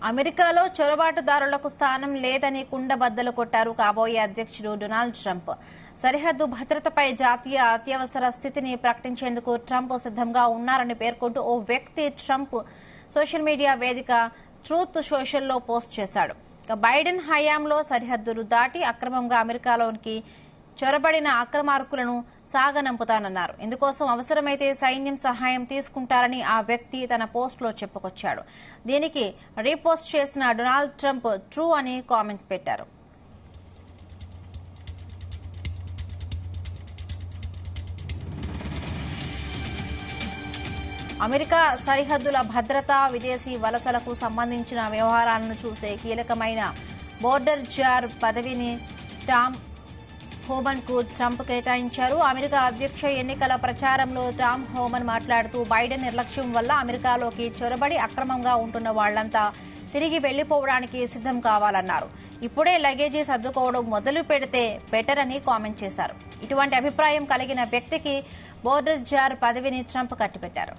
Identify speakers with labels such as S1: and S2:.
S1: అమెరికాలో చొరబాటుదారులకు స్థానం లేదని కుండబద్దలు కొట్టారు కాబోయే అధ్యక్షుడు డొనాల్డ్ ట్రంప్. సరిహద్దు భద్రతపై జాతీయ అత్యవసర స్థితిని ప్రకటించేందుకు ట్రంప్ సిద్ధంగా ఉన్నారని పేర్కొంటూ ఓ వ్యక్తి ట్రంప్ సోషల్ మీడియా వేదిక ట్రూత్ సోషల్లో పోస్ట్ చేశాడు. బైడెన్ హయాంలో సరిహద్దులు దాటి అక్రమంగా అమెరికాలోనికి చొరబడిన అక్రమార్కులను సాగనంపుతానన్నారు. ఇందుకోసం అవసరమైతే సైన్యం సహాయం తీసుకుంటారని ఆ వ్యక్తి తన పోస్టులో చెప్పుకొచ్చాడు. దీనికి రీపోస్ట్ చేసిన డొనాల్డ్ ట్రంప్ ట్రూ అని కామెంట్ పెట్టారు. అమెరికా సరిహద్దుల భద్రత, విదేశీ వలసలకు సంబంధించిన వ్యవహారాలను చూసే కీలకమైన బోర్డర్ జార్ పదవిని టామ్ హోమన్ కు ట్రంప్ కేటాయించారు. అమెరికా అధ్యక్ష ఎన్నికల ప్రచారంలో టామ్ హోమన్ మాట్లాడుతూ బైడెన్ నిర్లక్ష్యం వల్ల అమెరికాలోకి చొరబడి అక్రమంగా ఉంటున్న వాళ్లంతా తిరిగి వెళ్లిపోవడానికి సిద్ధం కావాలన్నారు. ఇప్పుడే లగేజీ సర్దుకోవడం మొదలు పెడితే బెటర్ అని కామెంట్ చేశారు. ఇటువంటి అభిప్రాయం కలిగిన వ్యక్తికి బోర్డర్ జార్ పదవిని ట్రంప్ కట్టిపెట్టారు.